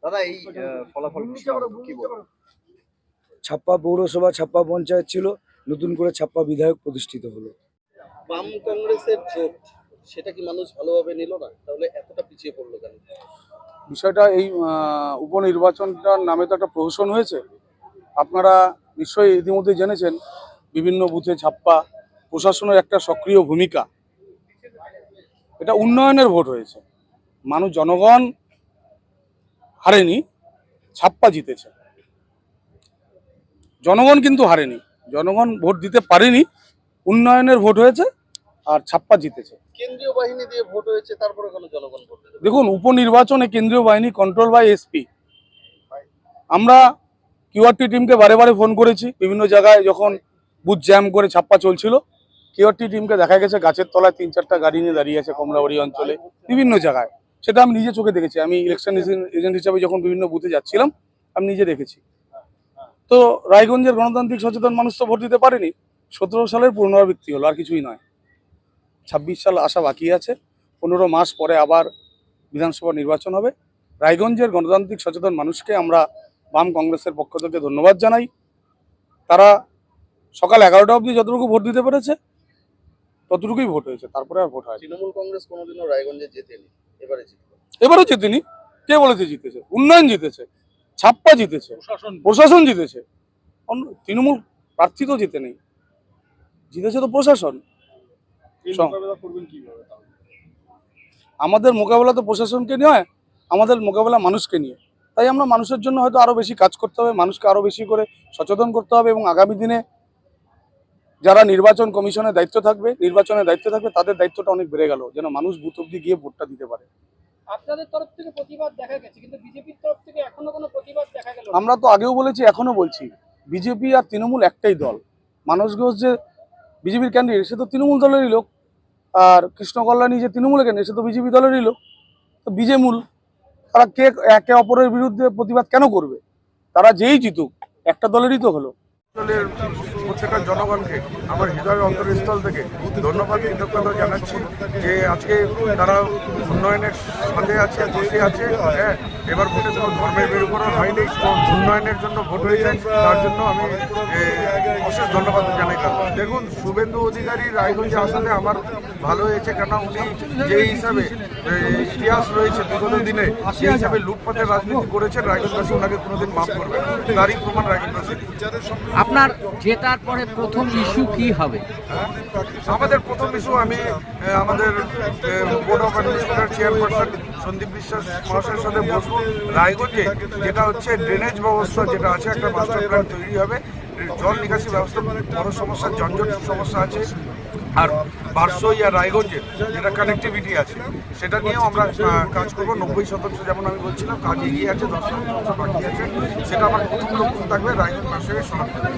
দাদা এই ফলাফল কি বলবো? ছাপ্পা পৌরসভা, ছাপ্পা পঞ্চায়েত ছিল, নতুন করে ছাপ্পা বিধায়ক প্রতিষ্ঠিত হলো। বাম কংগ্রেসের জোট সেটা কি মানুষ ভালোভাবে নিল না? তাহলে এতটা পিছিয়ে পড়লো কেন? বিষয়টা এই উপনির্বাচনটার নামে তো একটা প্রহসন হয়েছে। আপনারা নিশ্চয়ই ইতিমধ্যে জেনেছেন বিভিন্ন বুথে ছাপ্পা, প্রশাসনের একটা সক্রিয় ভূমিকা। এটা উন্নয়নের ভোট হয়েছে। জনগণ হারেনি, ছাপ্পা জিতেছে। জনগণ কিন্তু হারেনি, জনগণ ভোট দিতে পারেনি, উন্নয়নের ভোট হয়েছে আর ছাপ্পা জিতেছে। কেন্দ্রীয় বাহিনী দিয়ে ভোট হয়েছে, তারপরে কোনো জনগণ ভোট দেবে? দেখুন, উপনির্বাচনে কেন্দ্রীয় বাহিনী কন্ট্রোল বাই এসপি। আমরা কিউআরটি টিমকে বারে বারে ফোন করেছি। বিভিন্ন জায়গায় যখন বুথ জ্যাম করে ছাপ্পা চলছিল, কিউআরটি টিমকে দেখা গেছে গাছের তলায় 3-4টা গাড়ি নিয়ে দাঁড়িয়ে আছে কমলাবাড়ি অঞ্চলে, বিভিন্ন জায়গায়। সেটা আমি নিজে চোখে দেখেছি। আমি ইলেকশন এজেন্ট হিসাবে যখন বিভিন্ন বুথে যাচ্ছিলাম, আমি নিজে দেখেছি। তো রায়গঞ্জের গণতান্ত্রিক সচেতন মানুষ তো ভোট দিতে পারেনি। 17 সালের পুনরাবৃত্তি হলো, আর কিছুই নয়। 26 সাল আসা বাকি আছে। 15 মাস পরে আবার বিধানসভা নির্বাচন হবে। রায়গঞ্জের গণতান্ত্রিক সচেতন মানুষকে আমরা বাম কংগ্রেসের পক্ষ থেকে ধন্যবাদ জানাই। তারা সকাল 11টা অবধি যতটুকু ভোট দিতে পেরেছে ততটুকুই ভোট হয়েছে, তারপরে আর ভোট হয়। তৃণমূল কংগ্রেস কোনোদিনও রায়গঞ্জে জেতেনি, এবারে জিতবে। এবারও জিতেনি। কে বলেছে জিতেছে? উন্নয়ন জিতেছে, ছাপ্পা জিতেছে, প্রশাসন জিতেছে। তৃণমূল প্রার্থী তো জিতে নেই, জিতেছে তো প্রশাসন। আমাদের মোকাবেলা তো প্রশাসনকে নয়, আমাদের মোকাবেলা মানুষকে নিয়ে। তাই আমরা মানুষের জন্য হয়তো আরো বেশি কাজ করতে হবে, মানুষকে আরো বেশি করে সচেতন করতে হবে, এবং আগামী দিনে যারা নির্বাচন কমিশনের দায়িত্ব থাকবে, নির্বাচনের দায়িত্ব থাকবে, তাদের দায়িত্বটা অনেক বেড়ে গেল, যেন মানুষ বুথ অব্দি গিয়ে ভোটটা দিতে পারে। আপনাদের তরফ থেকে প্রতিবাদ দেখা গেছে, কিন্তু বিজেপির তরফ থেকে এখনো কোনো প্রতিবাদ দেখা গেল না। আমরা তো আগেও বলেছি, এখনো বলছি, বিজেপি আর তৃণমূল একটাই দল। মানস ঘোষ যে বিজেপির ক্যান্ডিডেট, সে তো তৃণমূল দলেরই লোক। আর কৃষ্ণ কল্যাণী যে তৃণমূলের ক্যান্ডিডেট, সে তো বিজেপি দলেরই লোক। তো বিজেমূল, তারা কে একে অপরের বিরুদ্ধে প্রতিবাদ কেন করবে? তারা যেই জিতুক, একটা দলেরই তো হলো। অঞ্চলের প্রত্যেকটা জনগণকে আমার হৃদয়ের অন্তরস্থল থেকে ধন্যবাদ, কৃতজ্ঞতা জানাচ্ছি যে আজকে তারা উন্নয়নের সাথে আছে, বসে আছে। হ্যাঁ, এবার ভোটে কোনো ধর্মের বেরোপড়া হয়নি, উন্নয়নের জন্য ভোট হয়েছে, তার জন্য আমি অশেষ ধন্যবাদ জানাই। দেখুন, শুভেন্দু অধিকারী রায়গঞ্জ আসনে আমার ভালো হয়েছে, কেন উনি যে হিসাবে ইতিহাস রয়েছে বিগত দিনে, সেই হিসাবে লুটপাটের রাজনীতি করেছেন, রায়গঞ্জবাসী ওনাকে কোনোদিন মাফ করবে না। তারই প্রমাণ রায়গঞ্জবাসী। আপনার জেতার পরে প্রথম ইস্যু কি হবে? আমাদের প্রথম ইস্যু, আমি আমাদের board of administrator chairperson Sandip Biswas মহাশয়ের সাথে বসবো। রায়গঞ্জে যেটা হচ্ছে ড্রেনেজ ব্যবস্থা যেটা আছে, একটা মাস্টার প্ল্যান তৈরি হবে। জল নিকাশি ব্যবস্থা বড় সমস্যা, যানজট সমস্যা আছে। আর বারসই আর রায়গঞ্জের যেটা কানেক্টিভিটি আছে, সেটা নিয়েও আমরা কাজ করবো। 90% যেমন আমি বলছিলাম, কাজ এগিয়ে আছে, 10% বাকি আছে। সেটা আমার প্রথম লক্ষ্য থাকবে রায়গঞ্জ বাসের সমাধান।